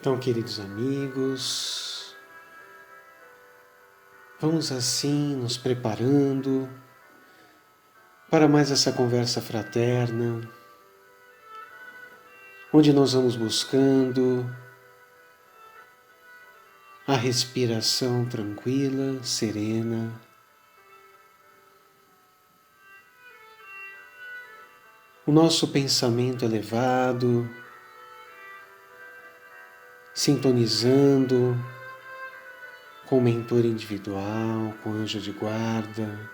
Então, queridos amigos, vamos assim nos preparando para mais essa conversa fraterna, onde nós vamos buscando a respiração tranquila, serena, o nosso pensamento elevado, sintonizando com o mentor individual, com o anjo de guarda.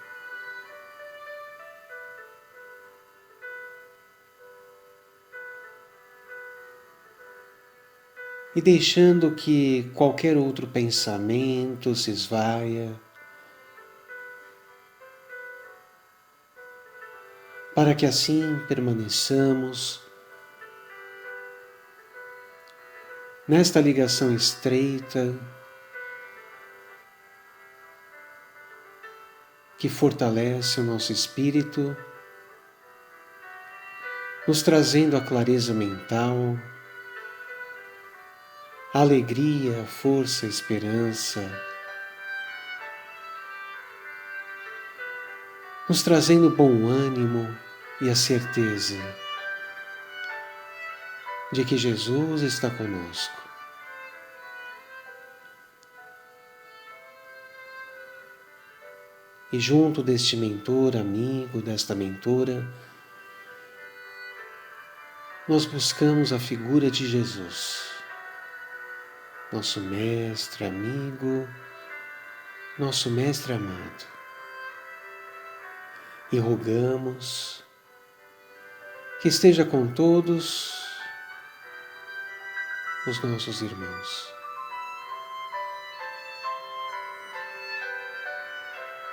E deixando que qualquer outro pensamento se esvaia, para que assim permaneçamos nesta ligação estreita que fortalece o nosso espírito, nos trazendo a clareza mental, a alegria, a força, a esperança, nos trazendo bom ânimo e a certeza de que Jesus está conosco. E junto deste mentor, amigo, desta mentora, nós buscamos a figura de Jesus, nosso mestre, amigo, nosso mestre amado. E rogamos que esteja com todos os nossos irmãos.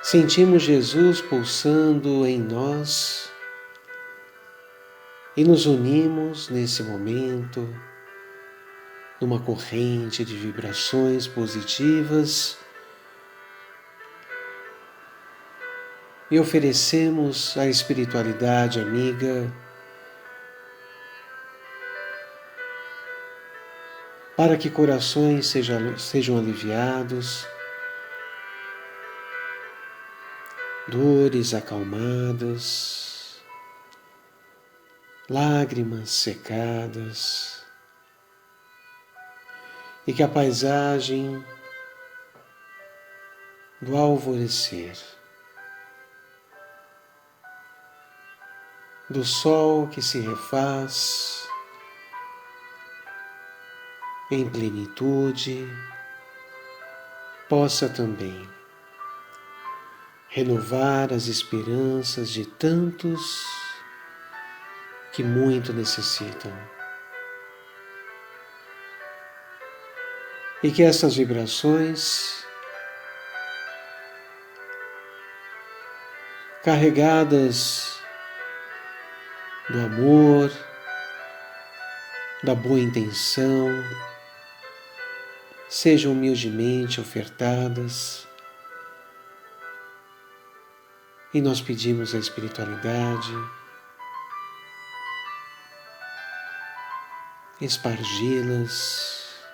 Sentimos Jesus pulsando em nós e nos unimos nesse momento numa corrente de vibrações positivas e oferecemos à espiritualidade amiga para que corações sejam aliviados, dores acalmadas, lágrimas secadas, e que a paisagem do alvorecer, do sol que se refaz em plenitude, possa também renovar as esperanças de tantos que muito necessitam. E que essas vibrações, carregadas do amor, da boa intenção, sejam humildemente ofertadas. E nós pedimos à espiritualidade espargi-las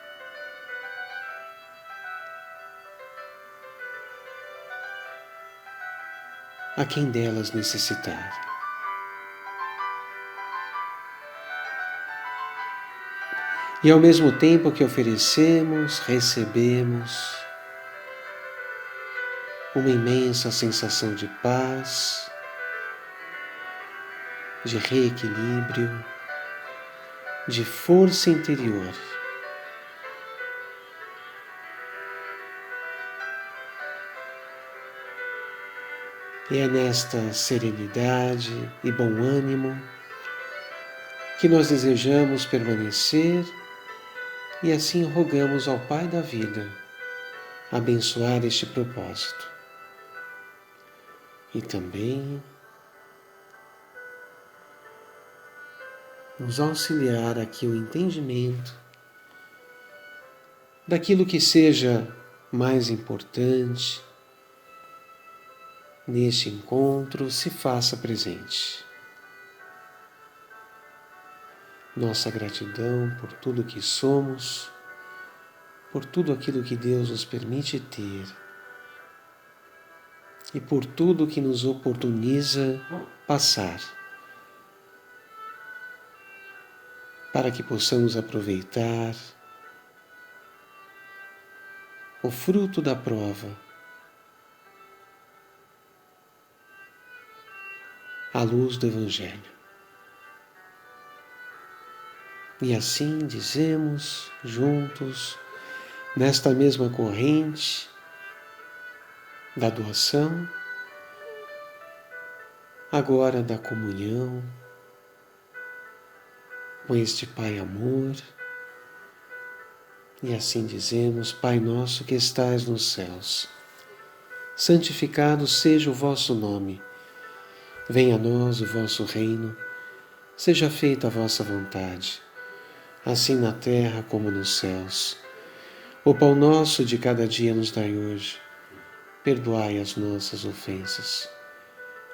a quem delas necessitar. E ao mesmo tempo que oferecemos, recebemos uma imensa sensação de paz, de reequilíbrio, de força interior. E é nesta serenidade e bom ânimo que nós desejamos permanecer e assim rogamos ao Pai da vida abençoar este propósito. E também nos auxiliar aqui o entendimento daquilo que seja mais importante neste encontro se faça presente. Nossa gratidão por tudo que somos por tudo aquilo que Deus nos permite ter e por tudo que nos oportuniza passar, para que possamos aproveitar o fruto da prova, à luz do Evangelho. E assim dizemos juntos, nesta mesma corrente da doação, agora da comunhão, com este Pai amor, e assim dizemos: Pai nosso que estais nos céus, santificado seja o vosso nome, venha a nós o vosso reino, seja feita a vossa vontade, assim na terra como nos céus. O pão nosso de cada dia nos dai hoje, perdoai as nossas ofensas,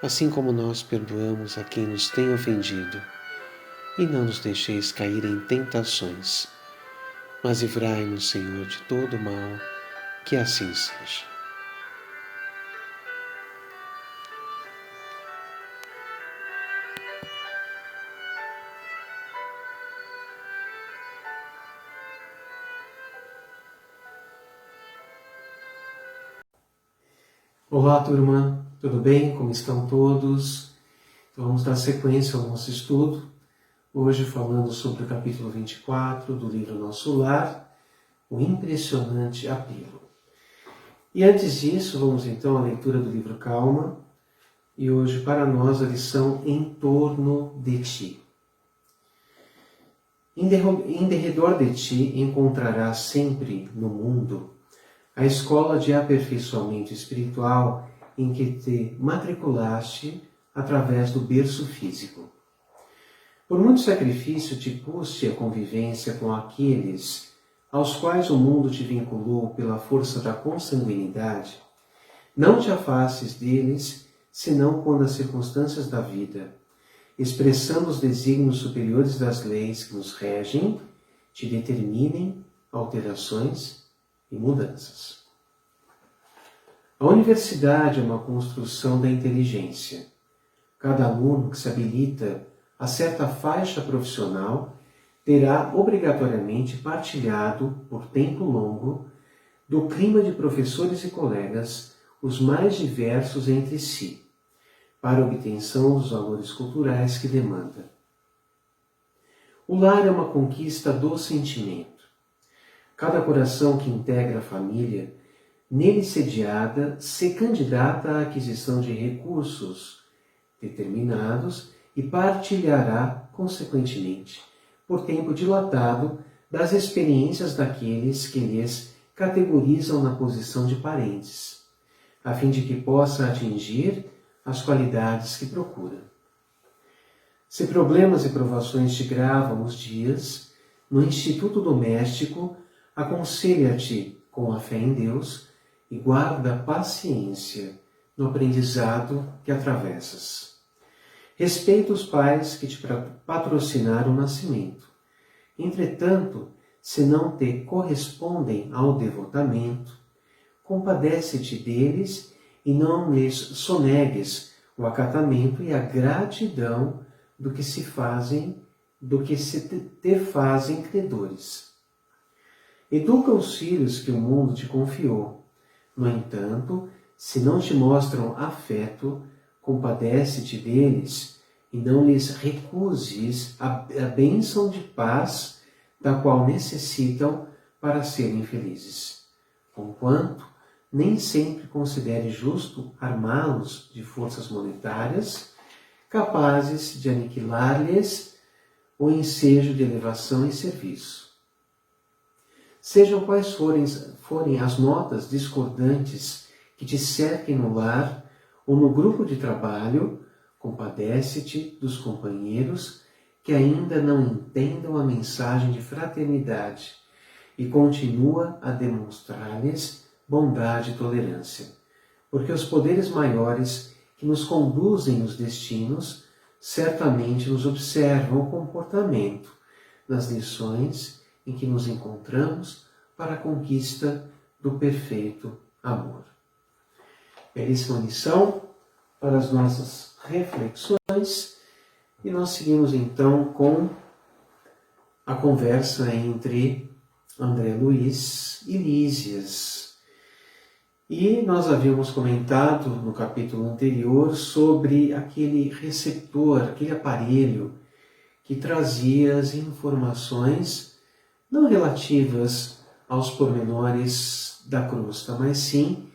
assim como nós perdoamos a quem nos tem ofendido, e não nos deixeis cair em tentações, mas livrai-nos, Senhor, de todo o mal, que assim seja. Olá, turma, tudo bem? Como estão todos? Então, vamos dar sequência ao nosso estudo, hoje falando sobre o capítulo 24 do livro Nosso Lar, o impressionante apelo. E antes disso, vamos então à leitura do livro Calma, e hoje para nós a lição Em Torno de Ti. Em derredor de ti encontrarás sempre no mundo a escola de aperfeiçoamento espiritual em que te matriculaste através do berço físico. Por muito sacrifício te custe a convivência com aqueles aos quais o mundo te vinculou pela força da consanguinidade, não te afastes deles, senão quando as circunstâncias da vida, expressando os desígnios superiores das leis que nos regem, te determinem alterações e mudanças. A universidade é uma construção da inteligência. Cada aluno que se habilita a certa faixa profissional terá obrigatoriamente partilhado, por tempo longo, do clima de professores e colegas os mais diversos entre si, para a obtenção dos valores culturais que demanda. O lar é uma conquista do sentimento. Cada coração que integra a família, nele sediada, se candidata à aquisição de recursos determinados e partilhará, consequentemente, por tempo dilatado, das experiências daqueles que lhes categorizam na posição de parentes, a fim de que possa atingir as qualidades que procura. Se problemas e provações te gravam os dias, no instituto doméstico, aconselha-te com a fé em Deus e guarda paciência no aprendizado que atravessas. Respeita os pais que te patrocinaram o nascimento. Entretanto, se não te correspondem ao devotamento, compadece-te deles e não lhes sonegues o acatamento e a gratidão do que se te fazem credores. Educa os filhos que o mundo te confiou. No entanto, se não te mostram afeto, compadece-te deles e não lhes recuses a bênção de paz da qual necessitam para serem felizes. Conquanto nem sempre considere justo armá-los de forças monetárias capazes de aniquilar-lhes o ensejo de elevação e serviço. Sejam quais forem as notas discordantes que te cerquem no lar ou no grupo de trabalho, compadece-te dos companheiros que ainda não entendam a mensagem de fraternidade e continua a demonstrar-lhes bondade e tolerância, porque os poderes maiores que nos conduzem nos destinos certamente nos observam o comportamento nas lições em que nos encontramos para a conquista do perfeito amor. Belíssima lição para as nossas reflexões, e nós seguimos então com a conversa entre André Luiz e Lísias. E nós havíamos comentado no capítulo anterior sobre aquele receptor, aquele aparelho que trazia as informações não relativas aos pormenores da crosta, mas sim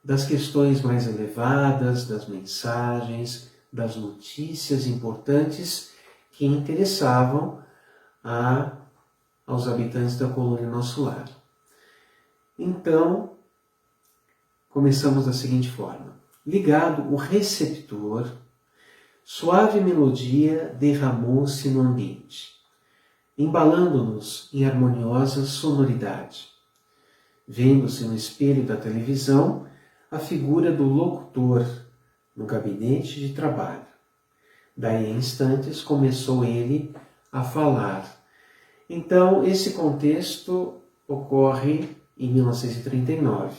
das questões mais elevadas, das mensagens, das notícias importantes que interessavam aos habitantes da colônia Nosso Lar. Então, começamos da seguinte forma. Ligado o receptor, suave melodia derramou-se no ambiente, embalando-nos em harmoniosa sonoridade. Vendo-se no espelho da televisão a figura do locutor no gabinete de trabalho. Daí a instantes começou ele a falar. Então, esse contexto ocorre em 1939.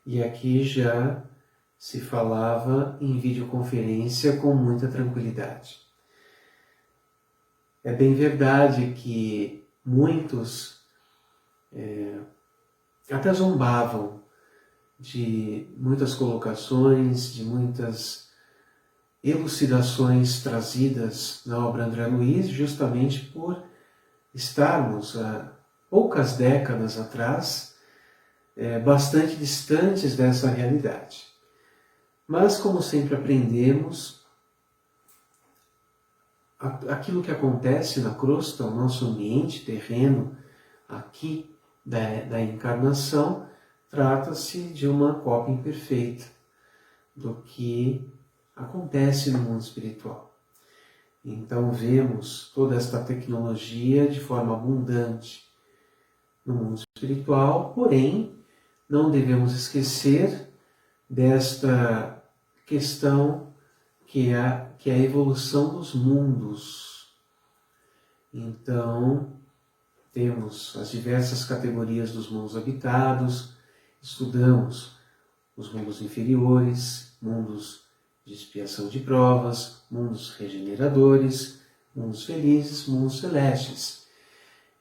E aqui já se falava em videoconferência com muita tranquilidade. É bem verdade que muitos até zombavam de muitas colocações, de muitas elucidações trazidas na obra André Luiz, justamente por estarmos há poucas décadas atrás bastante distantes dessa realidade. Mas, como sempre aprendemos, aquilo que acontece na crosta, o nosso ambiente terreno aqui da encarnação, trata-se de uma cópia imperfeita do que acontece no mundo espiritual. Então vemos toda esta tecnologia de forma abundante no mundo espiritual, porém não devemos esquecer desta questão que é a evolução dos mundos. Então, temos as diversas categorias dos mundos habitados, estudamos os mundos inferiores, mundos de expiação de provas, mundos regeneradores, mundos felizes, mundos celestes.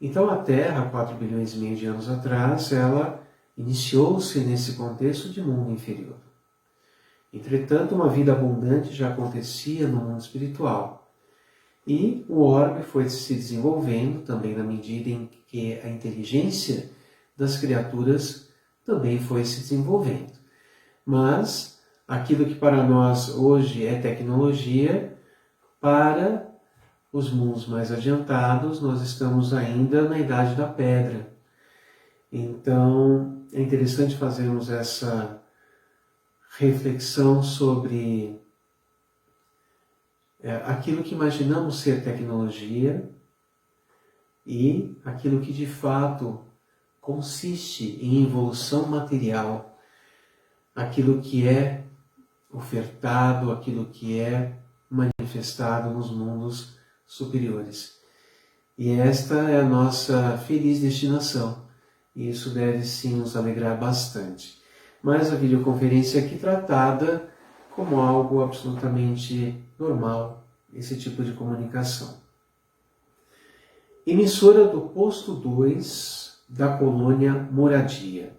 Então a Terra, 4 bilhões e meio de anos atrás, ela iniciou-se nesse contexto de mundo inferior. Entretanto, uma vida abundante já acontecia no mundo espiritual. E o orbe foi se desenvolvendo também na medida em que a inteligência das criaturas também foi se desenvolvendo. Mas aquilo que para nós hoje é tecnologia, para os mundos mais adiantados, nós estamos ainda na Idade da Pedra. Então, é interessante fazermos essa reflexão sobre aquilo que imaginamos ser tecnologia e aquilo que de fato consiste em evolução material, aquilo que é ofertado, aquilo que é manifestado nos mundos superiores. E esta é a nossa feliz destinação, e isso deve sim nos alegrar bastante. Mas a videoconferência aqui tratada como algo absolutamente normal, esse tipo de comunicação. Emissora do posto 2 da colônia Moradia.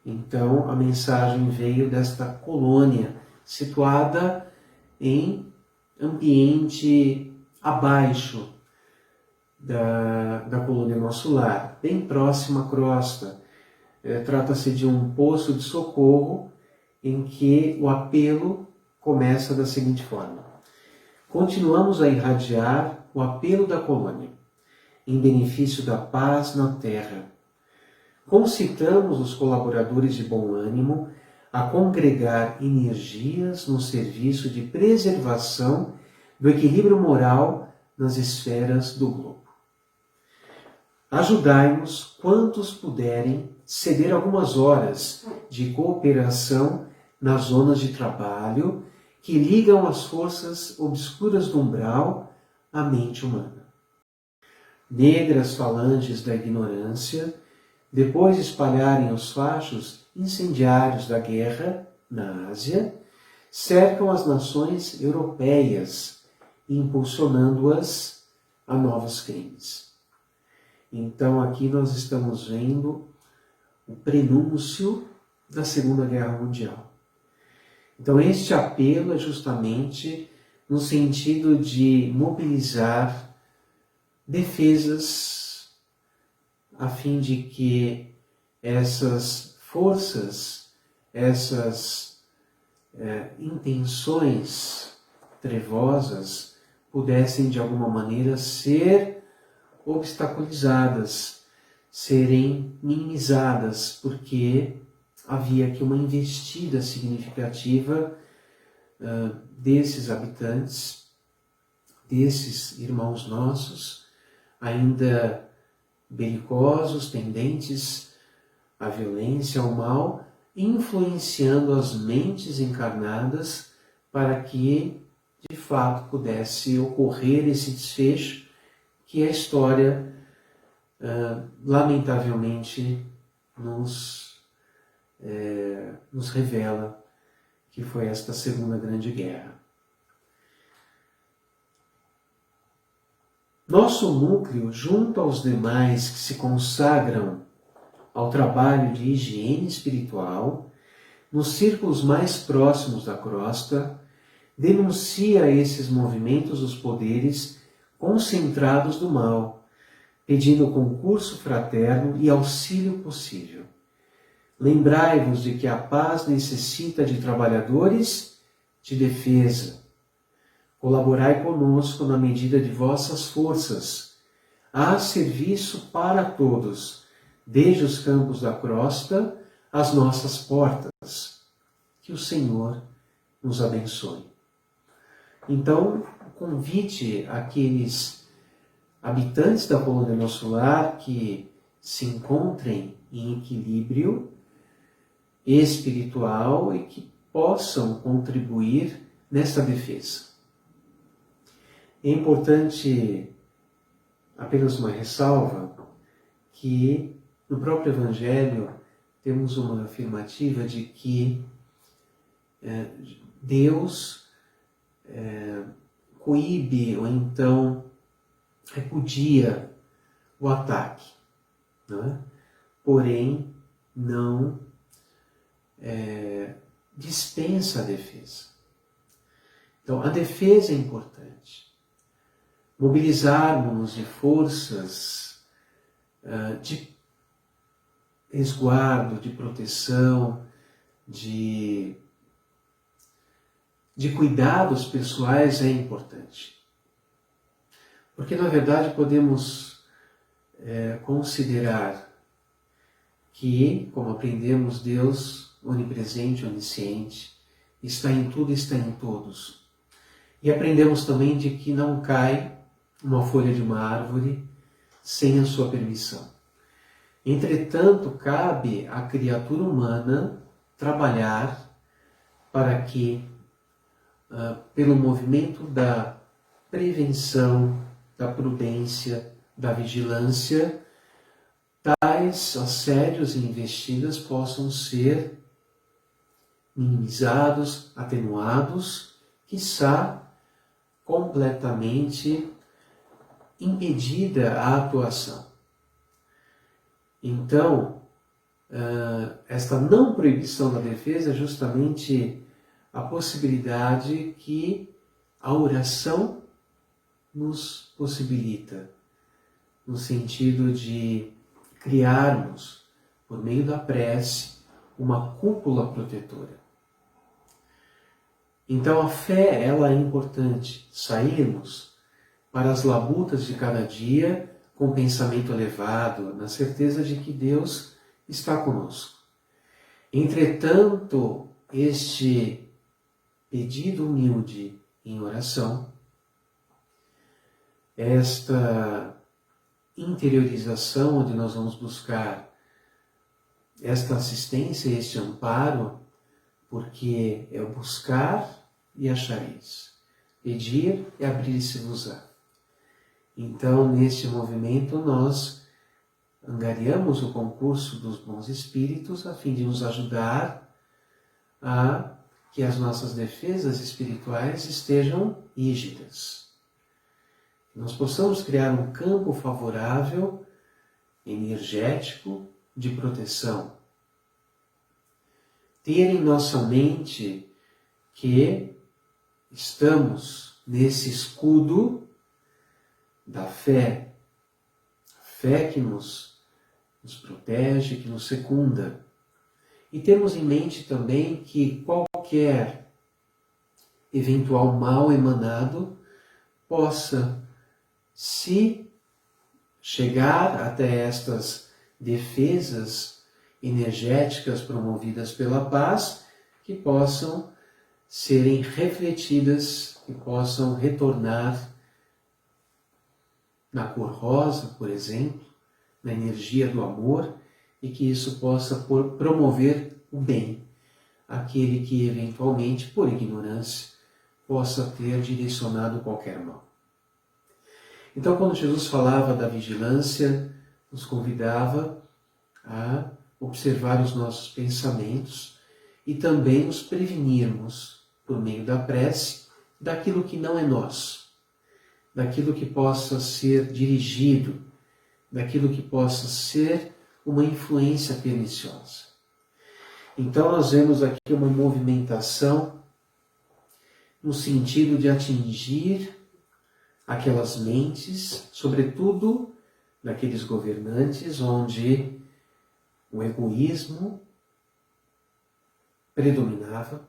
Então, a mensagem veio desta colônia, situada em ambiente abaixo da colônia Nosso Lar, bem próxima à crosta. Trata-se de um poço de socorro em que o apelo começa da seguinte forma. Continuamos a irradiar o apelo da colônia, em benefício da paz na terra. Concitamos os colaboradores de bom ânimo a congregar energias no serviço de preservação do equilíbrio moral nas esferas do globo. Ajudai-nos, quantos puderem, ceder algumas horas de cooperação nas zonas de trabalho que ligam as forças obscuras do umbral à mente humana. Negras falanges da ignorância depois de espalharem os fachos incendiários da guerra na Ásia, cercam as nações europeias, impulsionando-as a novos crimes. Então aqui nós estamos vendo o prenúncio da Segunda Guerra Mundial. Então este apelo é justamente no sentido de mobilizar defesas a fim de que essas forças, essas intenções trevosas pudessem de alguma maneira ser obstaculizadas, serem minimizadas, porque havia aqui uma investida significativa desses habitantes, desses irmãos nossos, ainda belicosos, tendentes à violência, ao mal, influenciando as mentes encarnadas para que, de fato, pudesse ocorrer esse desfecho que a história, lamentavelmente, nos revela, que foi esta Segunda Grande Guerra. Nosso núcleo, junto aos demais que se consagram ao trabalho de higiene espiritual, nos círculos mais próximos da crosta, denuncia esses movimentos dos poderes concentrados do mal, pedindo concurso fraterno e auxílio possível. Lembrai-vos de que a paz necessita de trabalhadores de defesa. Colaborai conosco na medida de vossas forças. Há serviço para todos, desde os campos da crosta às nossas portas. Que o Senhor nos abençoe. Então, convite aqueles habitantes da colônia Nosso Lar que se encontrem em equilíbrio espiritual e que possam contribuir nesta defesa. É importante, apenas uma ressalva, que no próprio Evangelho temos uma afirmativa de que Deus coíbe ou então repudia o ataque, não é? Porém não dispensa a defesa. Então a defesa é importante. Mobilizarmos de forças de resguardo, de proteção, de cuidados pessoais é importante. Porque, na verdade, podemos considerar que, como aprendemos, Deus, onipresente, onisciente, está em tudo e está em todos. E aprendemos também de que não cai uma folha de uma árvore sem a sua permissão. Entretanto, cabe à criatura humana trabalhar para que, pelo movimento da prevenção, da prudência, da vigilância, tais assédios e investidas possam ser minimizados, atenuados, quiçá completamente impedida a atuação. Então, esta não proibição da defesa é justamente a possibilidade que a oração nos possibilita, no sentido de criarmos, por meio da prece, uma cúpula protetora. Então a fé, ela é importante. Sairmos para as labutas de cada dia com pensamento elevado, na certeza de que Deus está conosco. Entretanto, este pedido humilde em oração, esta interiorização onde nós vamos buscar esta assistência, este amparo, porque é o buscar e achareis, pedir e abrir-se-vos-á. Então, neste movimento, nós angariamos o concurso dos bons espíritos a fim de nos ajudar a que as nossas defesas espirituais estejam rígidas. Que nós possamos criar um campo favorável, energético, de proteção. Ter em nossa mente que estamos nesse escudo da fé, a fé que nos protege, que nos secunda. E temos em mente também que qualquer eventual mal emanado possa, se chegar até estas defesas energéticas promovidas pela paz, que possam serem refletidas, que possam retornar na cor rosa, por exemplo, na energia do amor, e que isso possa promover o bem, aquele que eventualmente, por ignorância, possa ter direcionado qualquer mal. Então, quando Jesus falava da vigilância, nos convidava a observar os nossos pensamentos e também nos prevenirmos, por meio da prece, daquilo que não é nosso, daquilo que possa ser dirigido, daquilo que possa ser uma influência perniciosa. Então nós vemos aqui uma movimentação no sentido de atingir aquelas mentes, sobretudo daqueles governantes onde o egoísmo predominava,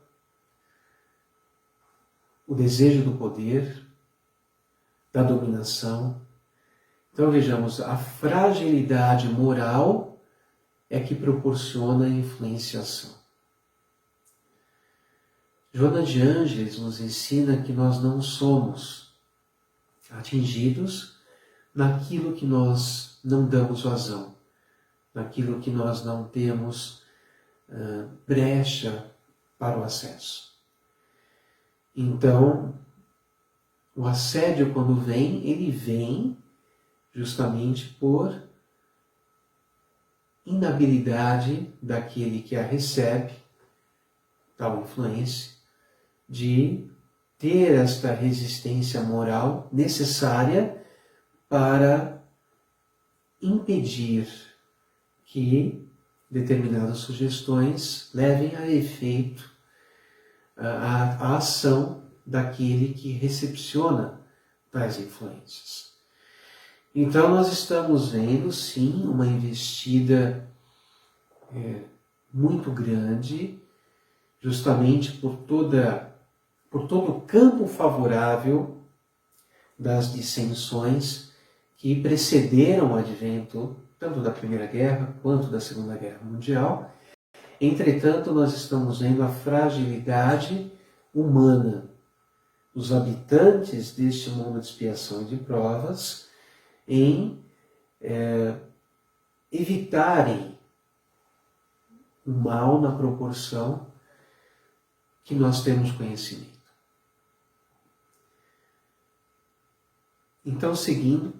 o desejo do poder, da dominação. Então vejamos, a fragilidade moral é que proporciona a influenciação. Joana de Ângeles nos ensina que nós não somos atingidos naquilo que nós não damos vazão, naquilo que nós não temos brecha para o acesso. Então, o assédio, quando vem, ele vem justamente por inabilidade daquele que a recebe, tal influência, de ter esta resistência moral necessária para impedir que determinadas sugestões levem a efeito a ação daquele que recepciona tais influências. Então nós estamos vendo, sim, uma investida muito grande, justamente por todo o campo favorável das dissensões que precederam o advento tanto da Primeira Guerra quanto da Segunda Guerra Mundial. Entretanto, nós estamos vendo a fragilidade humana, os habitantes deste mundo de expiação e de provas, em evitarem o mal na proporção que nós temos conhecimento. Então, seguindo,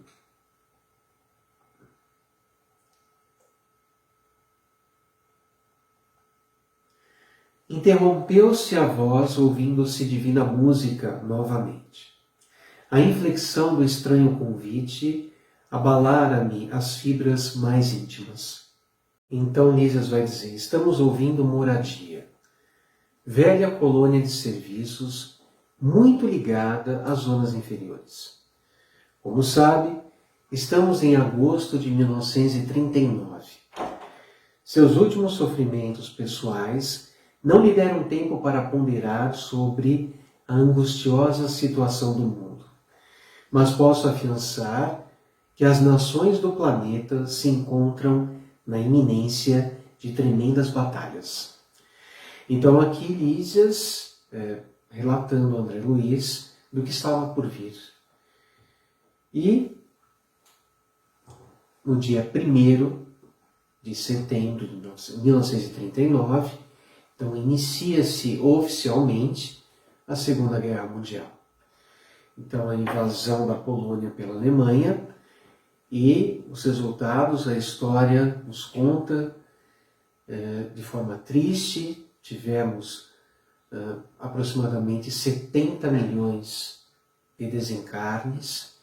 interrompeu-se a voz, ouvindo-se divina música novamente. A inflexão do estranho convite abalara-me as fibras mais íntimas. Então Lísias vai dizer: estamos ouvindo moradia, velha colônia de serviços, muito ligada às zonas inferiores. Como sabe, estamos em agosto de 1939. Seus últimos sofrimentos pessoais não lhe deram tempo para ponderar sobre a angustiosa situação do mundo. Mas posso afiançar que as nações do planeta se encontram na iminência de tremendas batalhas. Então aqui Lísias, relatando André Luiz, do que estava por vir. E no dia 1º de setembro de 1939, então inicia-se oficialmente a Segunda Guerra Mundial. Então a invasão da Polônia pela Alemanha E os resultados, a história nos conta de forma triste. Tivemos aproximadamente 70 milhões de desencarnes,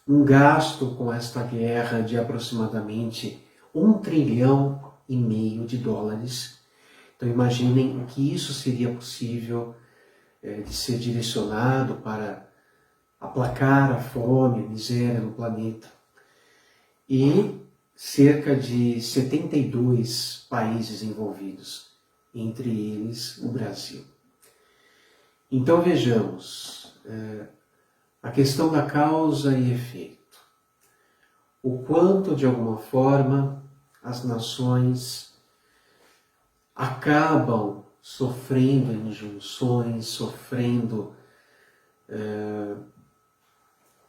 um gasto com esta guerra de aproximadamente 1,5 trilhão de dólares. Então imaginem o que isso seria possível de ser direcionado para aplacar a fome, a miséria no planeta. E cerca de 72 países envolvidos, entre eles o Brasil. Então vejamos a questão da causa e efeito. O quanto, de alguma forma, as nações acabam sofrendo injunções, sofrendo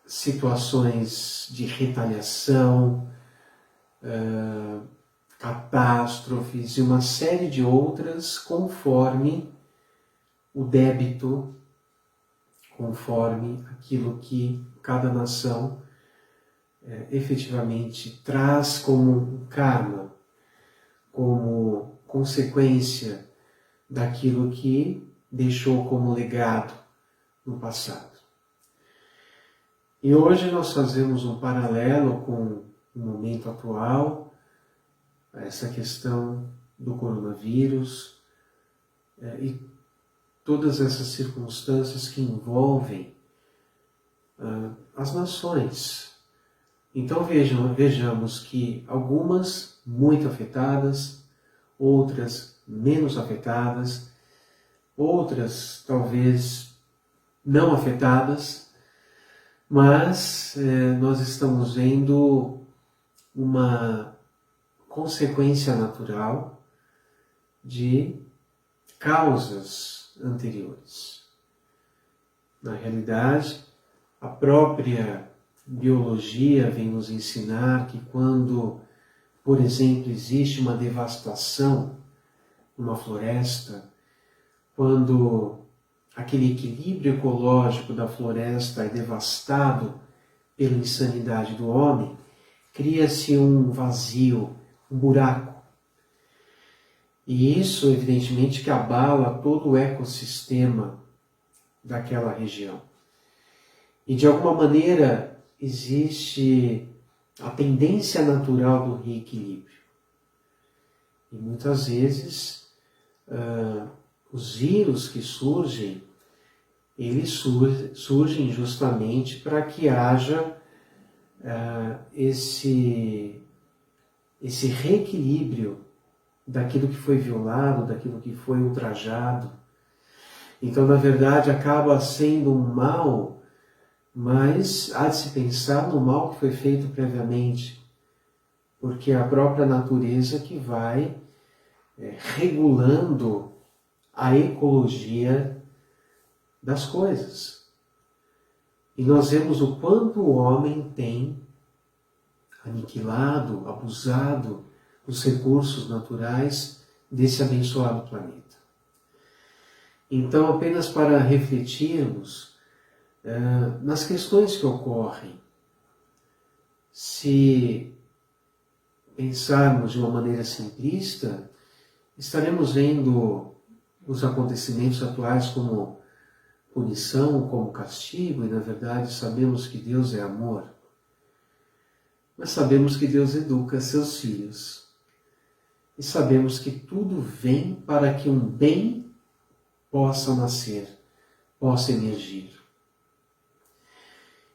situações de retaliação, catástrofes e uma série de outras conforme o débito, conforme aquilo que cada nação efetivamente traz como um karma, como consequência daquilo que deixou como legado no passado. E hoje nós fazemos um paralelo com o momento atual, essa questão do coronavírus e todas essas circunstâncias que envolvem as nações. Então vejamos que algumas muito afetadas, outras menos afetadas, outras talvez não afetadas, mas nós estamos vendo uma consequência natural de causas anteriores. Na realidade, a própria biologia vem nos ensinar que quando, por exemplo, existe uma devastação numa floresta, quando aquele equilíbrio ecológico da floresta é devastado pela insanidade do homem, cria-se um vazio, um buraco. E isso, evidentemente, que abala todo o ecossistema daquela região. E, de alguma maneira, existe a tendência natural do reequilíbrio. E, muitas vezes, os vírus que surgem, eles surgem justamente para que haja esse reequilíbrio daquilo que foi violado, daquilo que foi ultrajado. Então, na verdade, acaba sendo um mal, mas há de se pensar no mal que foi feito previamente, porque é a própria natureza que vai regulando a ecologia das coisas. E nós vemos o quanto o homem tem aniquilado, abusado dos recursos naturais desse abençoado planeta. Então, apenas para refletirmos nas questões que ocorrem, se pensarmos de uma maneira simplista, estaremos vendo os acontecimentos atuais como punição, como castigo, e na verdade sabemos que Deus é amor. Mas sabemos que Deus educa seus filhos. E sabemos que tudo vem para que um bem possa nascer, possa emergir.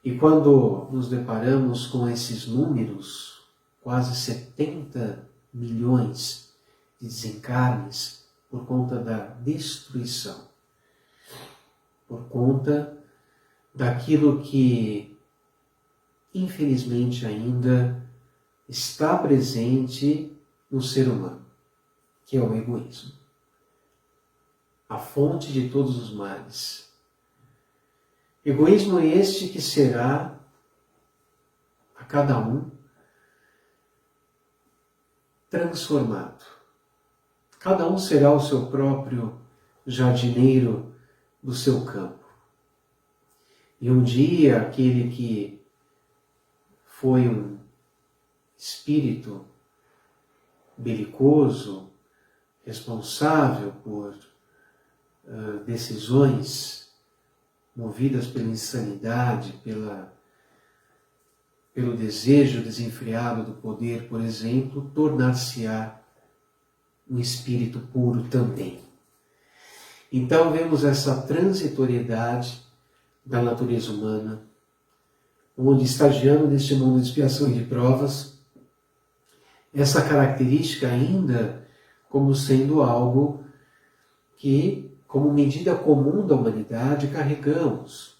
E quando nos deparamos com esses números, quase 70 milhões de desencarnes por conta da destruição, por conta daquilo que, infelizmente, ainda está presente no ser humano, que é o egoísmo, a fonte de todos os males. Egoísmo este que será a cada um transformado. Cada um será o seu próprio jardineiro do seu campo. E um dia aquele que foi um espírito belicoso, responsável por decisões movidas pela insanidade, pelo desejo desenfreado do poder, por exemplo, tornar-se-á um espírito puro também. Então vemos essa transitoriedade da natureza humana, onde, estagiando neste mundo de expiação e de provas, essa característica ainda como sendo algo que, como medida comum da humanidade, carregamos.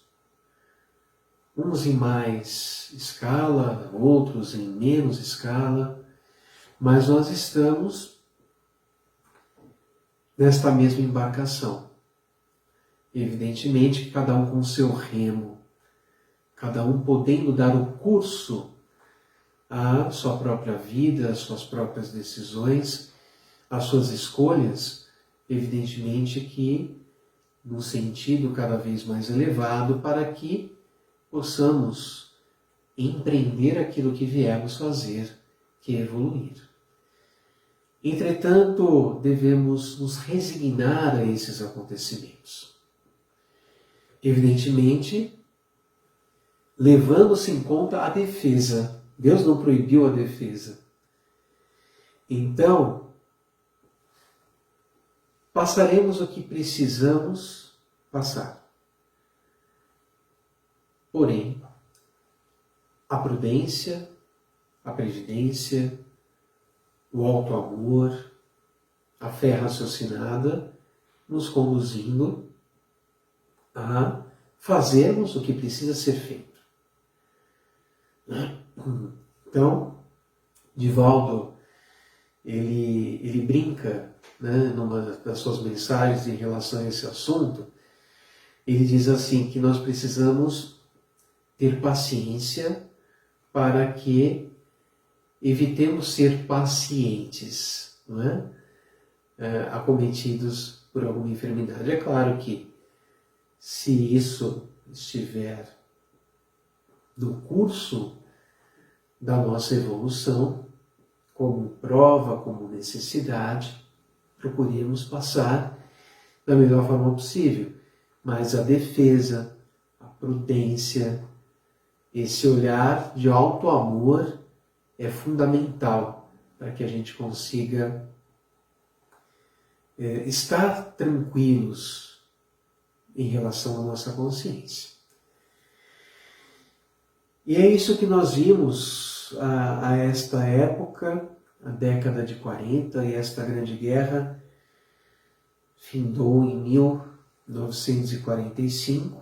Uns em mais escala, outros em menos escala, mas nós estamos nesta mesma embarcação. Evidentemente que cada um com o seu remo, cada um podendo dar o curso à sua própria vida, às suas próprias decisões, às suas escolhas, evidentemente que num sentido cada vez mais elevado, para que possamos empreender aquilo que viemos fazer, que é evoluir. Entretanto, devemos nos resignar a esses acontecimentos. Evidentemente, levando-se em conta a defesa. Deus não proibiu a defesa. Então, passaremos o que precisamos passar. Porém, a prudência, a previdência, o alto amor, a fé raciocinada, nos conduzindo a fazermos o que precisa ser feito. Então, Divaldo, ele brinca, numa das suas mensagens em relação a esse assunto, ele diz assim, que nós precisamos ter paciência para que evitemos ser pacientes, acometidos por alguma enfermidade. É claro que, se isso estiver no curso da nossa evolução, como prova, como necessidade, procuremos passar da melhor forma possível. Mas a defesa, a prudência, esse olhar de alto amor é fundamental para que a gente consiga estar tranquilos em relação à nossa consciência. E é isso que nós vimos a esta época, a década de 40, e esta grande guerra findou em 1945.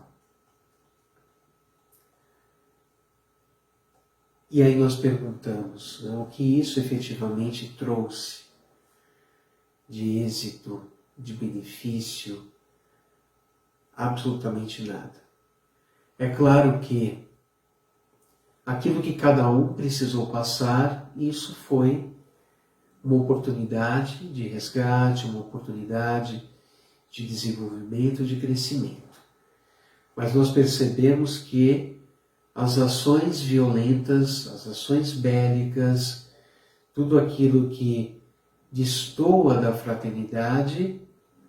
E aí nós perguntamos, o que isso efetivamente trouxe de êxito, de benefício? Absolutamente nada. É claro que aquilo que cada um precisou passar, isso foi uma oportunidade de resgate, uma oportunidade de desenvolvimento, de crescimento. Mas nós percebemos que as ações violentas, as ações bélicas, tudo aquilo que destoa da fraternidade,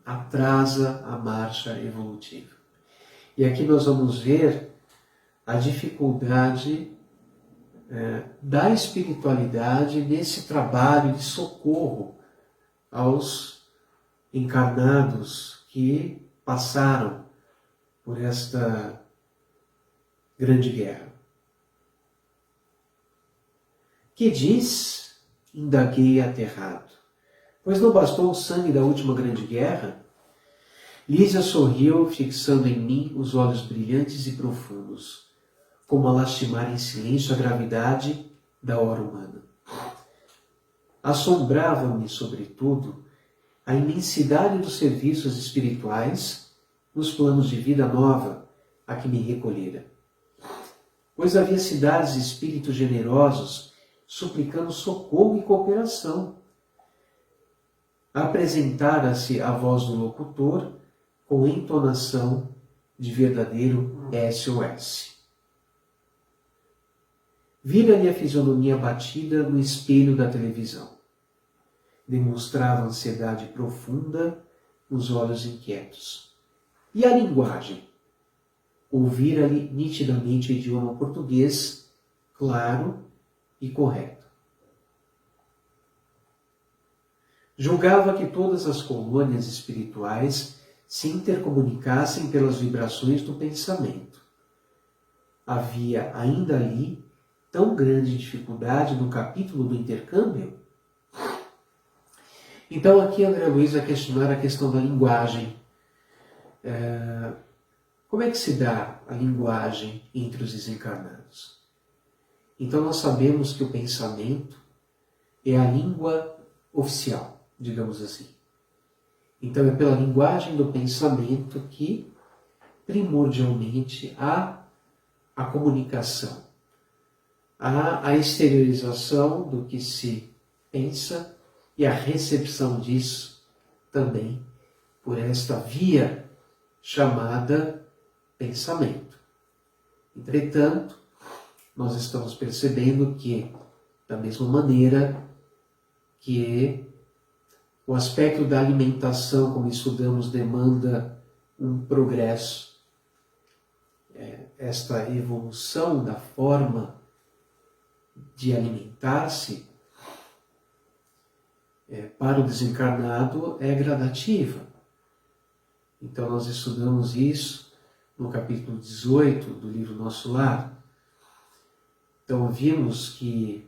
atrasa a marcha evolutiva. E aqui nós vamos ver a dificuldade da espiritualidade nesse trabalho de socorro aos encarnados que passaram por esta grande guerra. Que diz, indaguei aterrado, pois não bastou o sangue da última grande guerra? Lísia sorriu, fixando em mim os olhos brilhantes e profundos, como a lastimar em silêncio a gravidade da hora humana. Assombrava-me, sobretudo, a imensidade dos serviços espirituais nos planos de vida nova a que me recolhera. Pois havia cidades e espíritos generosos suplicando socorro e cooperação. Apresentara-se a voz do locutor com entonação de verdadeiro SOS. Vira-lhe a fisionomia batida no espelho da televisão. Demonstrava ansiedade profunda nos olhos inquietos. E a linguagem? Ouvira-lhe nitidamente o idioma português, claro e correto. Julgava que todas as colônias espirituais se intercomunicassem pelas vibrações do pensamento. Havia ainda ali tão grande dificuldade no capítulo do intercâmbio? Então aqui André Luiz vai questionar a questão da linguagem. Como é que se dá a linguagem entre os desencarnados? Então nós sabemos que o pensamento é a língua oficial, digamos assim. Então é pela linguagem do pensamento que, primordialmente, há a comunicação, há a exteriorização do que se pensa e a recepção disso também por esta via chamada pensamento. Entretanto, nós estamos percebendo que, da mesma maneira que o aspecto da alimentação, como estudamos, demanda um progresso, esta evolução da forma de alimentar-se, para o desencarnado é gradativa. Então nós estudamos isso no capítulo 18 do livro Nosso Lar. Então vimos que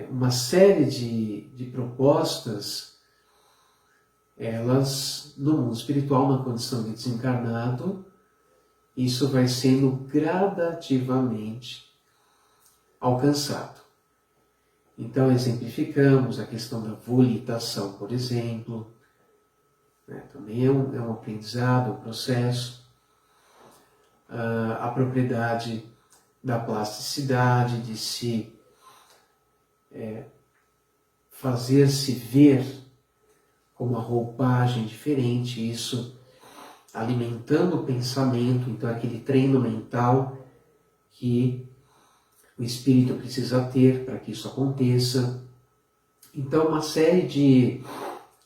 uma série de propostas, elas, no mundo espiritual, na condição de desencarnado, isso vai sendo gradativamente alcançado. Então, exemplificamos a questão da volitação, por exemplo. Também é um aprendizado, um processo. A propriedade da plasticidade, de se fazer-se ver com uma roupagem diferente, isso alimentando o pensamento, então aquele treino mental que o espírito precisa ter para que isso aconteça. Então, uma série de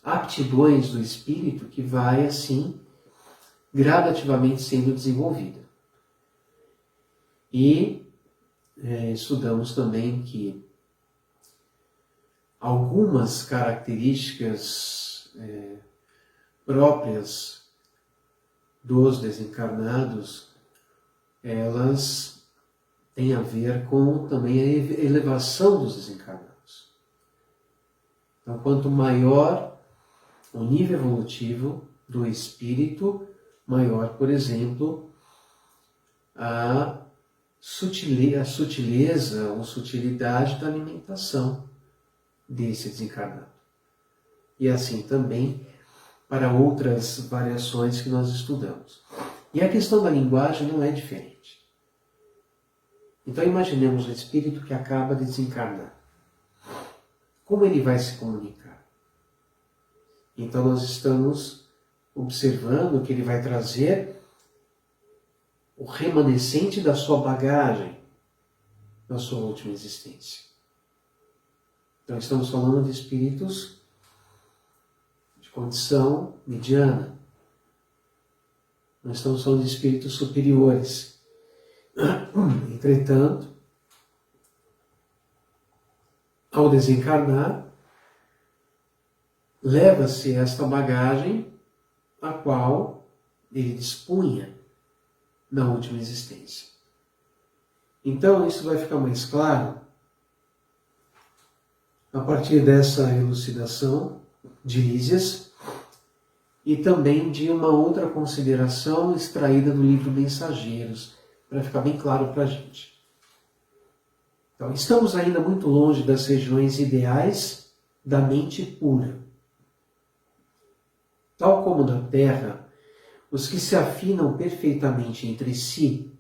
aptidões do espírito que vai, assim, gradativamente sendo desenvolvida. E estudamos também que algumas características próprias dos desencarnados, elas têm a ver com também a elevação dos desencarnados. Então, quanto maior o nível evolutivo do espírito, maior, por exemplo, a sutileza ou sutilidade da alimentação desse desencarnado. E assim também para outras variações que nós estudamos. E a questão da linguagem não é diferente. Então imaginemos o espírito que acaba de desencarnar. Como ele vai se comunicar? Então nós estamos observando que ele vai trazer o remanescente da sua bagagem na sua última existência. Então estamos falando de espíritos de condição mediana. Não estamos falando de espíritos superiores. Entretanto, ao desencarnar, leva-se esta bagagem a qual ele dispunha na última existência. Então, isso vai ficar mais claro a partir dessa elucidação de Lísias e também de uma outra consideração extraída do livro Mensageiros, para ficar bem claro para a gente. Então, estamos ainda muito longe das regiões ideais da mente pura. Tal como na Terra, os que se afinam perfeitamente entre si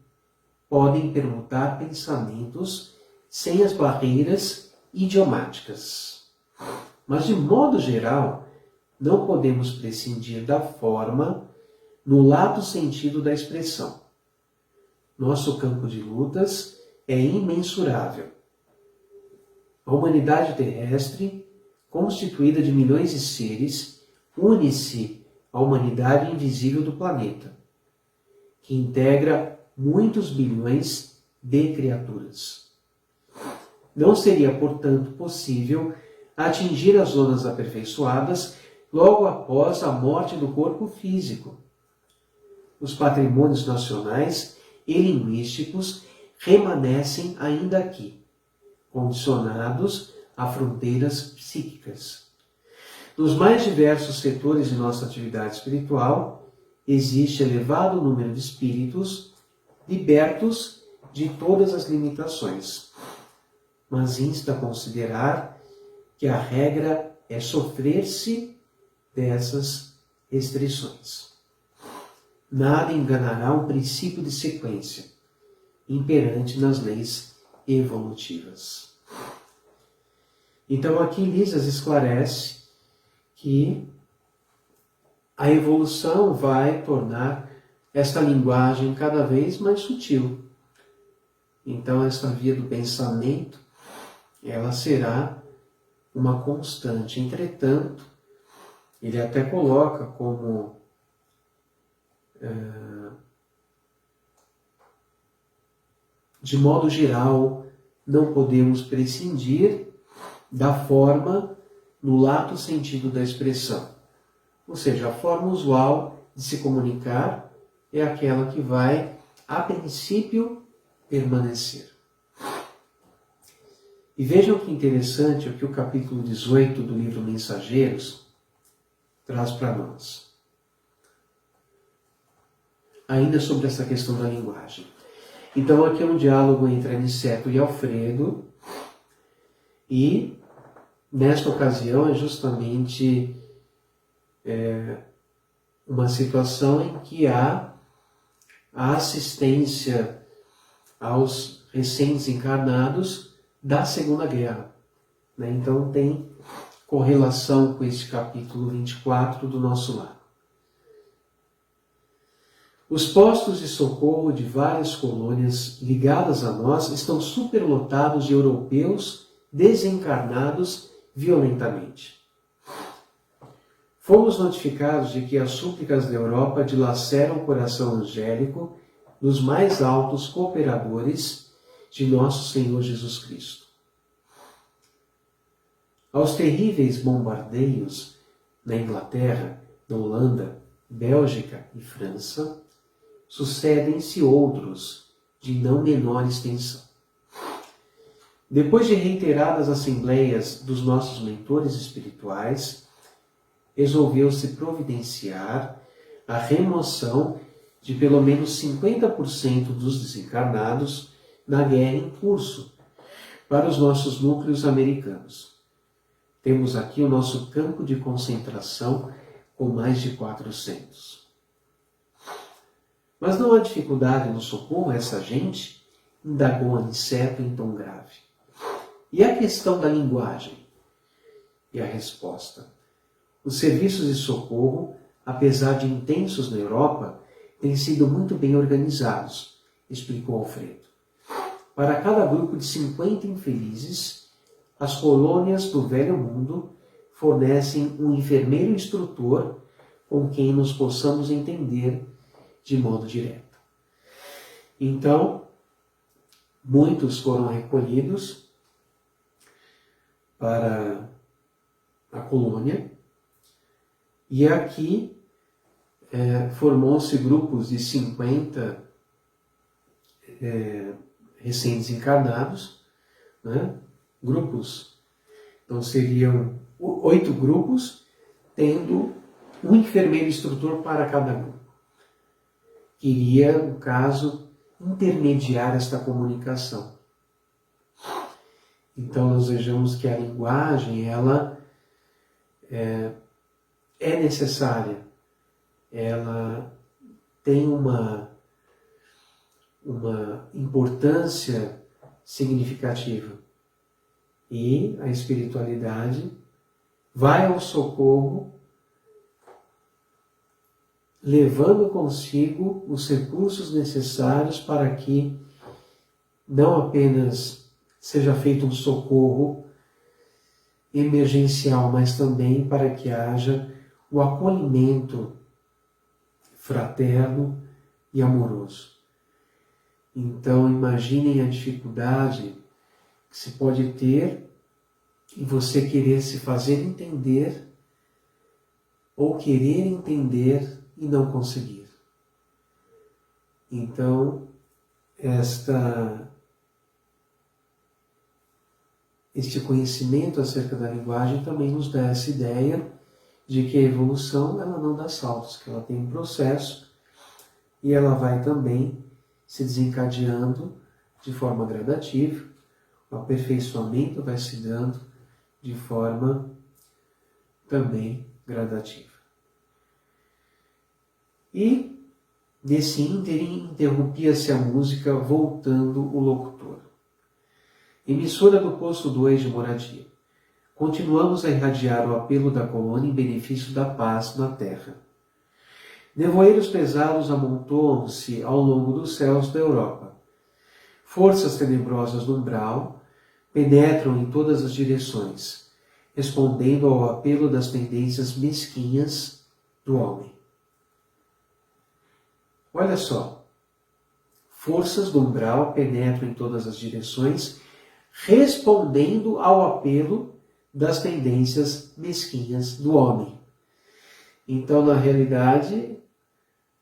podem permutar pensamentos sem as barreiras idiomáticas. Mas, de modo geral, não podemos prescindir da forma no lato sentido da expressão. Nosso campo de lutas é imensurável. A humanidade terrestre, constituída de milhões de seres, une-se à humanidade invisível do planeta, que integra muitos bilhões de criaturas. Não seria, portanto, possível atingir as zonas aperfeiçoadas logo após a morte do corpo físico. Os patrimônios nacionais e linguísticos remanescem ainda aqui, condicionados a fronteiras psíquicas. Nos mais diversos setores de nossa atividade espiritual, existe elevado número de espíritos libertos de todas as limitações, mas insta a considerar que a regra é sofrer-se dessas restrições. Nada enganará um princípio de sequência, imperante nas leis evolutivas. Então aqui Lisas esclarece que a evolução vai tornar esta linguagem cada vez mais sutil. Então esta via do pensamento, ela será uma constante. Entretanto, ele até coloca como de modo geral, não podemos prescindir da forma no lato sentido da expressão. Ou seja, a forma usual de se comunicar é aquela que vai, a princípio, permanecer. E vejam que interessante o que o capítulo 18 do livro Mensageiros traz para nós. Ainda sobre essa questão da linguagem. Então aqui é um diálogo entre Aniceto e Alfredo, e nesta ocasião é justamente uma situação em que há a assistência aos recém-desencarnados da Segunda Guerra. Então tem correlação com esse capítulo 24 do nosso lar. Os postos de socorro de várias colônias ligadas a nós estão superlotados de europeus desencarnados violentamente. Fomos notificados de que as súplicas da Europa dilaceram o coração angélico dos mais altos cooperadores de nosso Senhor Jesus Cristo. Aos terríveis bombardeios na Inglaterra, na Holanda, Bélgica e França, sucedem-se outros de não menor extensão. Depois de reiteradas assembleias dos nossos mentores espirituais, resolveu-se providenciar a remoção de pelo menos 50% dos desencarnados na guerra em curso para os nossos núcleos americanos. Temos aqui o nosso campo de concentração com mais de 400. Mas não há dificuldade no socorro a essa gente? Indagou Aniceto em tom grave. E a questão da linguagem? E a resposta: os serviços de socorro, apesar de intensos na Europa, têm sido muito bem organizados, explicou Alfredo. Para cada grupo de 50 infelizes, as colônias do Velho Mundo fornecem um enfermeiro instrutor com quem nos possamos entender de modo direto. Então, muitos foram recolhidos para a colônia, e aqui formou-se grupos de 50 recém-desencarnados, né? Grupos, então seriam 8 grupos, tendo um enfermeiro instrutor para cada grupo. Queria, no caso, intermediar esta comunicação. Então, nós vejamos que a linguagem, ela é necessária. Ela tem uma importância significativa. E a espiritualidade vai ao socorro, levando consigo os recursos necessários para que não apenas seja feito um socorro emergencial, mas também para que haja o acolhimento fraterno e amoroso. Então, imaginem a dificuldade que se pode ter em você querer se fazer entender ou querer entender e não conseguir. Então, este conhecimento acerca da linguagem também nos dá essa ideia de que a evolução ela não dá saltos, que ela tem um processo e ela vai também se desencadeando de forma gradativa, o aperfeiçoamento vai se dando de forma também gradativa. E, nesse ínterim, interrompia-se a música, voltando o locutor. Emissora do posto 2 de moradia. Continuamos a irradiar o apelo da colônia em benefício da paz na terra. Nevoeiros pesados amontoam-se ao longo dos céus da Europa. Forças tenebrosas do umbral penetram em todas as direções, respondendo ao apelo das tendências mesquinhas do homem. Olha só, forças do umbral penetram em todas as direções, respondendo ao apelo das tendências mesquinhas do homem. Então, na realidade,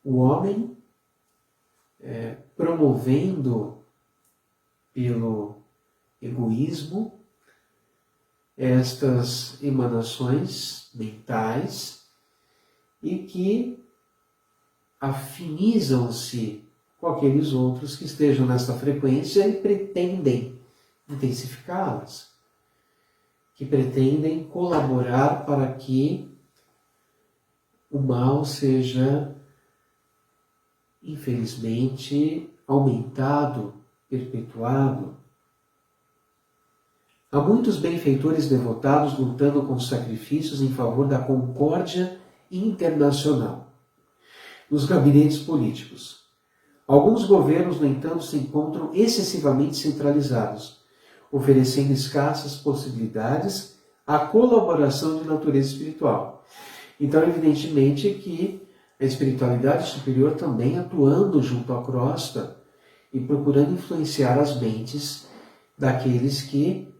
o homem, promovendo pelo egoísmo estas emanações mentais e que afinizam-se com aqueles outros que estejam nessa frequência e pretendem intensificá-las, que pretendem colaborar para que o mal seja, infelizmente, aumentado, perpetuado. Há muitos benfeitores devotados lutando com sacrifícios em favor da concórdia internacional nos gabinetes políticos. Alguns governos, no entanto, se encontram excessivamente centralizados, oferecendo escassas possibilidades à colaboração de natureza espiritual. Então, evidentemente que a espiritualidade superior também atuando junto à crosta e procurando influenciar as mentes daqueles que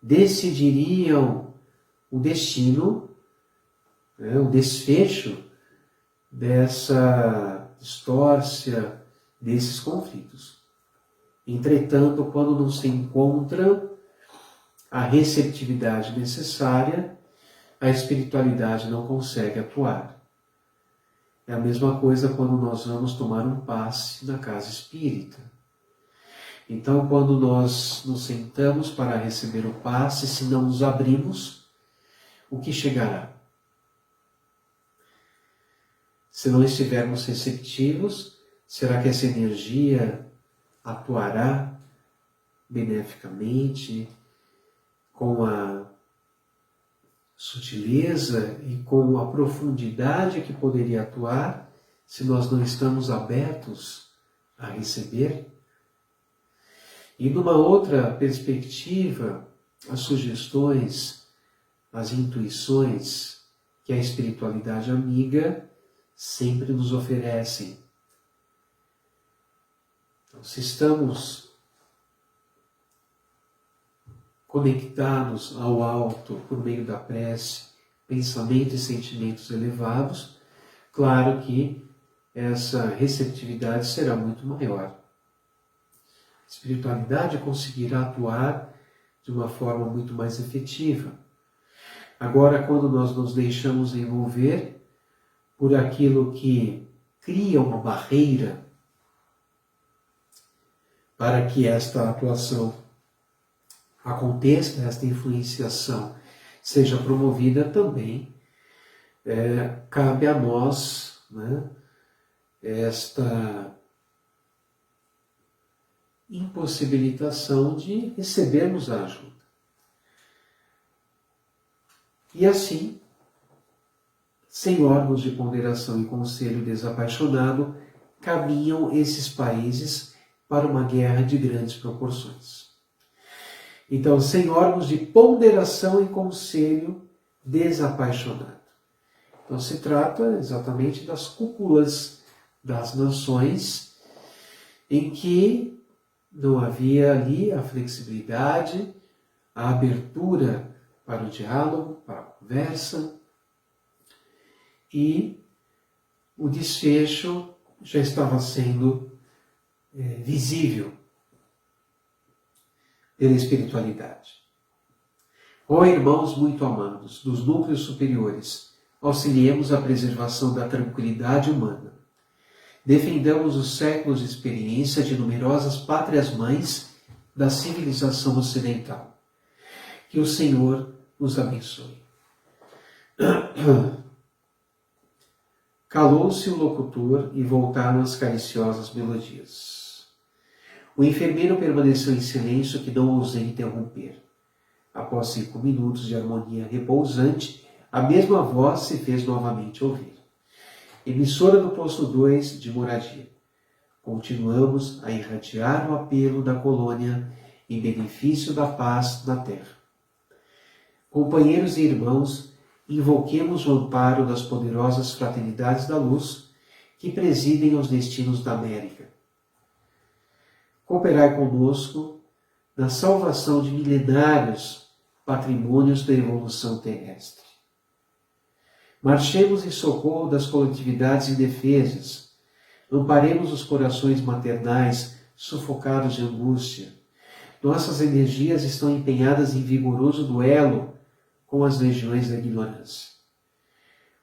decidiriam o destino, o desfecho dessa discórdia, desses conflitos. Entretanto, quando não se encontra a receptividade necessária, a espiritualidade não consegue atuar. É a mesma coisa quando nós vamos tomar um passe na casa espírita. Então, quando nós nos sentamos para receber o passe, se não nos abrimos, o que chegará? Se não estivermos receptivos, será que essa energia atuará beneficamente, com a sutileza e com a profundidade que poderia atuar, se nós não estamos abertos a receber? E numa outra perspectiva, as sugestões, as intuições que a espiritualidade amiga sempre nos oferecem. Então, se estamos conectados ao alto por meio da prece, pensamento e sentimentos elevados, claro que essa receptividade será muito maior. A espiritualidade conseguirá atuar de uma forma muito mais efetiva. Agora, quando nós nos deixamos envolver por aquilo que cria uma barreira para que esta atuação aconteça, esta influenciação seja promovida, também cabe a nós, esta impossibilitação de recebermos a ajuda. E assim, sem órgãos de ponderação e conselho desapaixonado, caminham esses países para uma guerra de grandes proporções. Então, sem órgãos de ponderação e conselho, desapaixonado. Então, se trata exatamente das cúpulas das nações, em que não havia ali a flexibilidade, a abertura para o diálogo, para a conversa, e o desfecho já estava sendo visível pela espiritualidade. Ó irmãos muito amados, dos núcleos superiores, auxiliemos a preservação da tranquilidade humana. Defendamos os séculos de experiência de numerosas pátrias-mães da civilização ocidental. Que o Senhor nos abençoe. Calou-se o locutor e voltaram as cariciosas melodias. O enfermeiro permaneceu em silêncio que não ousei interromper. Após 5 minutos de harmonia repousante, a mesma voz se fez novamente ouvir. Emissora do posto 2 de moradia. Continuamos a irradiar o apelo da colônia em benefício da paz na terra. Companheiros e irmãos, invoquemos o amparo das poderosas fraternidades da luz que presidem os destinos da América. Cooperai conosco na salvação de milenários patrimônios da evolução terrestre. Marchemos em socorro das coletividades indefesas. Amparemos os corações maternais sufocados de angústia. Nossas energias estão empenhadas em vigoroso duelo com as legiões da ignorância.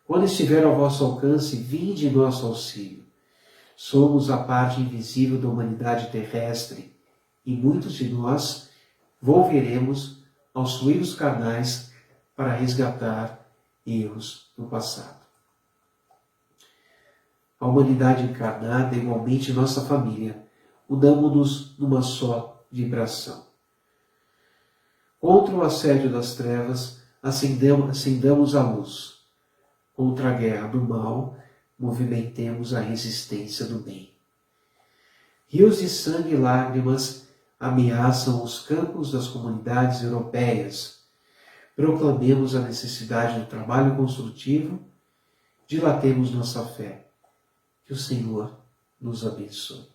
Quando estiver ao vosso alcance, vinde em nosso auxílio. Somos a parte invisível da humanidade terrestre e muitos de nós volveremos aos fluidos carnais para resgatar erros do passado. A humanidade encarnada é igualmente nossa família. Unamo-nos numa só vibração. Contra o assédio das trevas, acendamos a luz. Contra a guerra do mal, movimentemos a resistência do bem. Rios de sangue e lágrimas ameaçam os campos das comunidades europeias. Proclamemos a necessidade do trabalho construtivo, dilatemos nossa fé. Que o Senhor nos abençoe.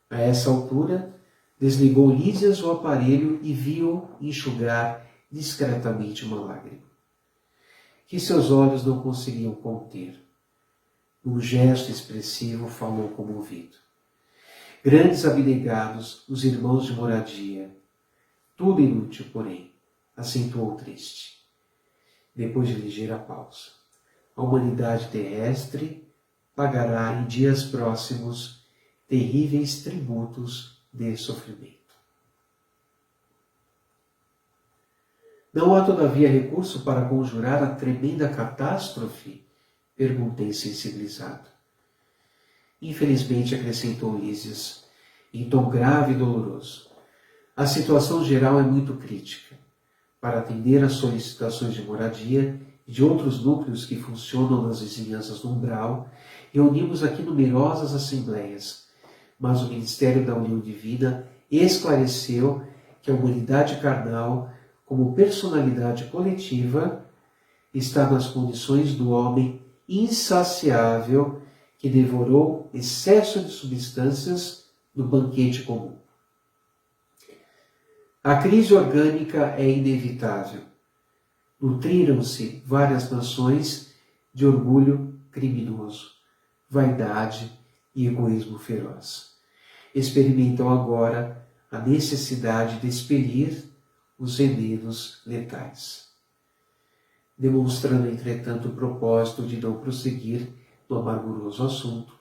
A essa altura, desligou Lísias o aparelho e viu enxugar discretamente uma lágrima, que seus olhos não conseguiam conter. Num gesto expressivo, falou comovido. Grandes abnegados, os irmãos de moradia. Tudo inútil, porém, acentuou triste. Depois de ligeira pausa, a humanidade terrestre pagará em dias próximos terríveis tributos de sofrimento. Não há, todavia, recurso para conjurar a tremenda catástrofe? Perguntei sensibilizado. Infelizmente, acrescentou Lísias, em tom grave e doloroso. A situação geral é muito crítica. Para atender às solicitações de moradia e de outros núcleos que funcionam nas vizinhanças do umbral, reunimos aqui numerosas assembleias, mas o Ministério da União Divina esclareceu que a humanidade carnal, como personalidade coletiva, está nas condições do homem insaciável que devorou excesso de substâncias no banquete comum. A crise orgânica é inevitável. Nutriram-se várias nações de orgulho criminoso, vaidade e egoísmo feroz. Experimentam agora a necessidade de expelir os venenos letais. Demonstrando, entretanto, o propósito de não prosseguir no amarguroso assunto,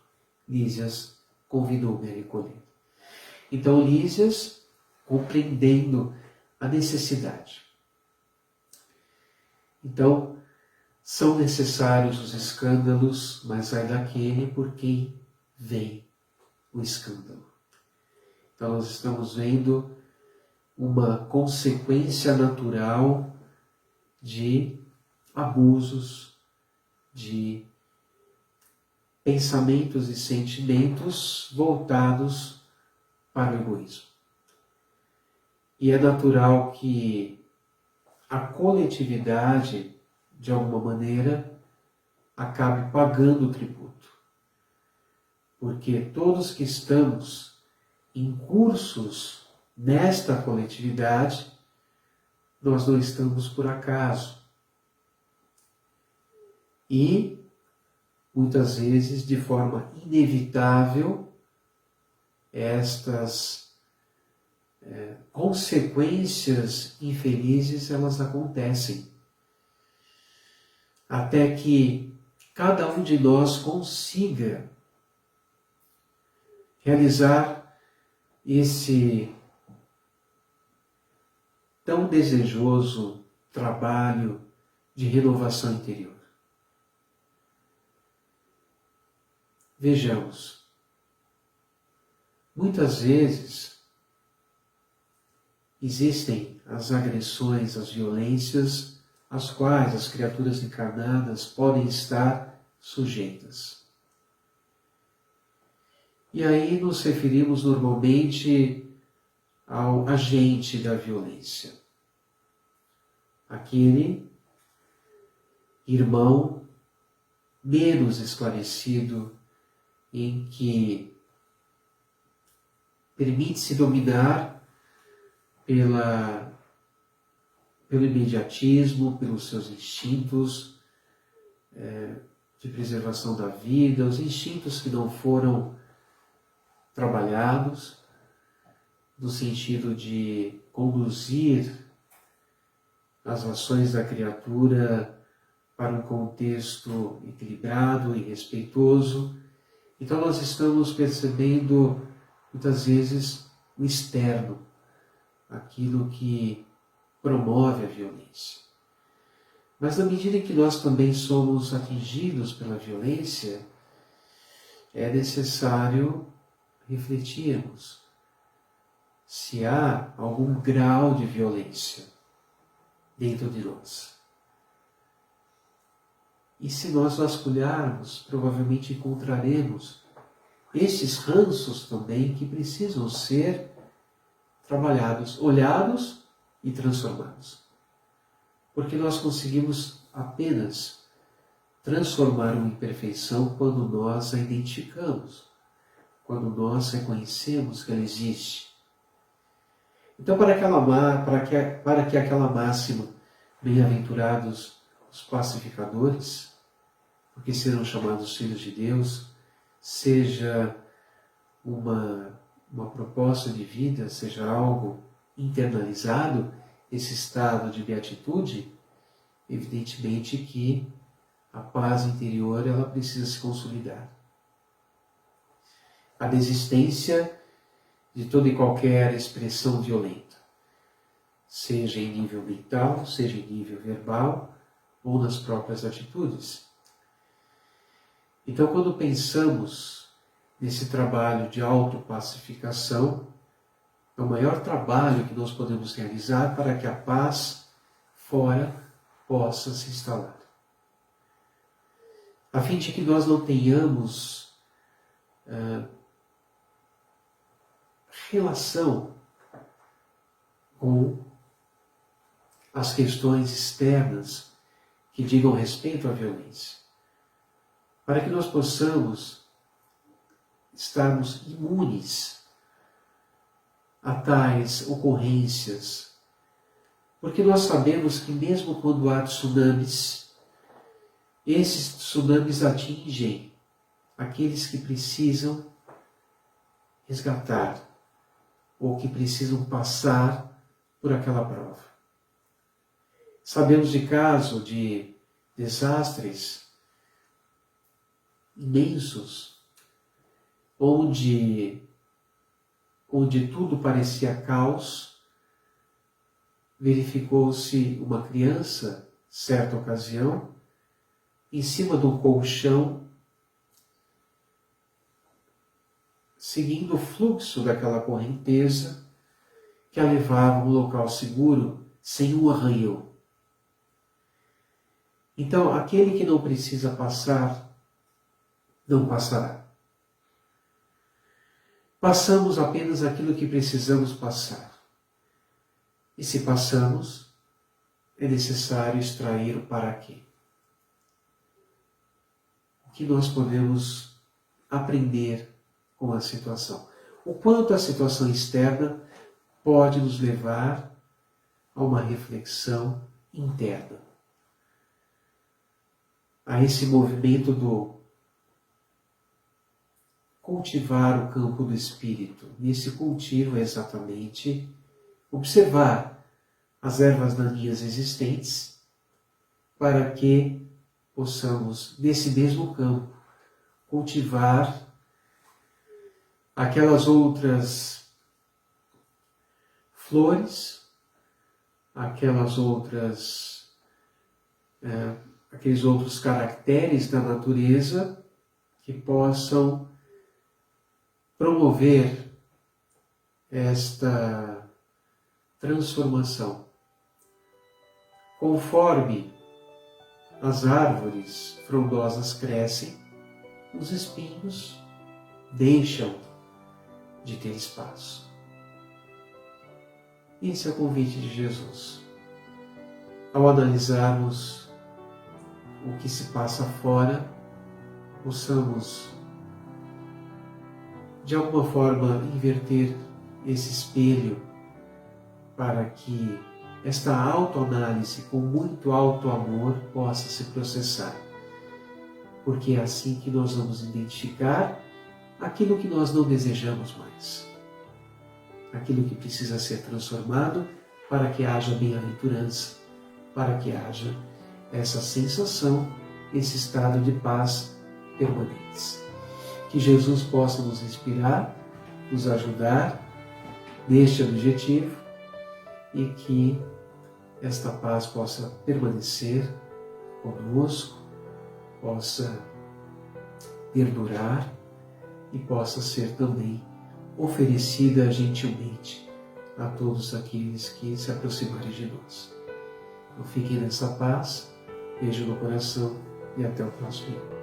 Lísias convidou-me a recolher. Então, Lísias, compreendendo a necessidade. Então, são necessários os escândalos, mas ai daquele por quem vem o escândalo. Então, nós estamos vendo uma consequência natural de abusos, de pensamentos e sentimentos voltados para o egoísmo. E é natural que a coletividade, de alguma maneira, acabe pagando o tributo. Porque todos que estamos incursos nesta coletividade, nós não estamos por acaso. E, muitas vezes, de forma inevitável, estas consequências infelizes, elas acontecem. Até que cada um de nós consiga realizar esse tão desejoso trabalho de renovação interior. Vejamos, muitas vezes existem as agressões, as violências, às quais as criaturas encarnadas podem estar sujeitas. E aí nos referimos normalmente ao agente da violência. Aquele irmão menos esclarecido em que permite-se dominar pelo imediatismo, pelos seus instintos de preservação da vida, os instintos que não foram trabalhados, no sentido de conduzir as ações da criatura para um contexto equilibrado e respeitoso. Então nós estamos percebendo, muitas vezes, o externo, aquilo que promove a violência. Mas na medida em que nós também somos atingidos pela violência, é necessário refletirmos se há algum grau de violência dentro de nós. E se nós vasculharmos, provavelmente encontraremos esses ranços também que precisam ser trabalhados, olhados e transformados. Porque nós conseguimos apenas transformar uma imperfeição quando nós a identificamos, quando nós reconhecemos que ela existe. Então, para que aquela máxima, bem-aventurados os pacificadores, porque serão chamados filhos de Deus, seja uma proposta de vida, seja algo internalizado, esse estado de beatitude, evidentemente que a paz interior ela precisa se consolidar. A desistência de toda e qualquer expressão violenta, seja em nível mental, seja em nível verbal ou nas próprias atitudes. Então, quando pensamos nesse trabalho de autopacificação, é o maior trabalho que nós podemos realizar para que a paz fora possa se instalar. A fim de que nós não tenhamos relação com as questões externas que digam respeito à violência. Para que nós possamos estarmos imunes a tais ocorrências. Porque nós sabemos que mesmo quando há tsunamis, esses tsunamis atingem aqueles que precisam resgatar ou que precisam passar por aquela prova. Sabemos de casos de desastres imensos, onde tudo parecia caos, verificou-se uma criança, certa ocasião, em cima de um colchão, seguindo o fluxo daquela correnteza que a levava a um local seguro, sem um arranhão. Então, aquele que não precisa passar não passará. Passamos apenas aquilo que precisamos passar. E se passamos, é necessário extrair o para quê. O que nós podemos aprender com a situação. O quanto a situação externa pode nos levar a uma reflexão interna. A esse movimento do cultivar o campo do espírito. Nesse cultivo é exatamente observar as ervas daninhas existentes para que possamos, nesse mesmo campo, cultivar aquelas outras flores, aqueles outros caracteres da natureza que possam promover esta transformação. Conforme as árvores frondosas crescem, os espinhos deixam de ter espaço. Esse é o convite de Jesus. Ao analisarmos o que se passa fora, possamos, de alguma forma, inverter esse espelho para que esta autoanálise com muito autoamor possa se processar. Porque é assim que nós vamos identificar aquilo que nós não desejamos mais. Aquilo que precisa ser transformado para que haja bem-aventurança, para que haja essa sensação, esse estado de paz permanentes. Que Jesus possa nos inspirar, nos ajudar neste objetivo e que esta paz possa permanecer conosco, possa perdurar e possa ser também oferecida gentilmente a todos aqueles que se aproximarem de nós. Então fiquem nessa paz, beijo no coração e até o próximo vídeo.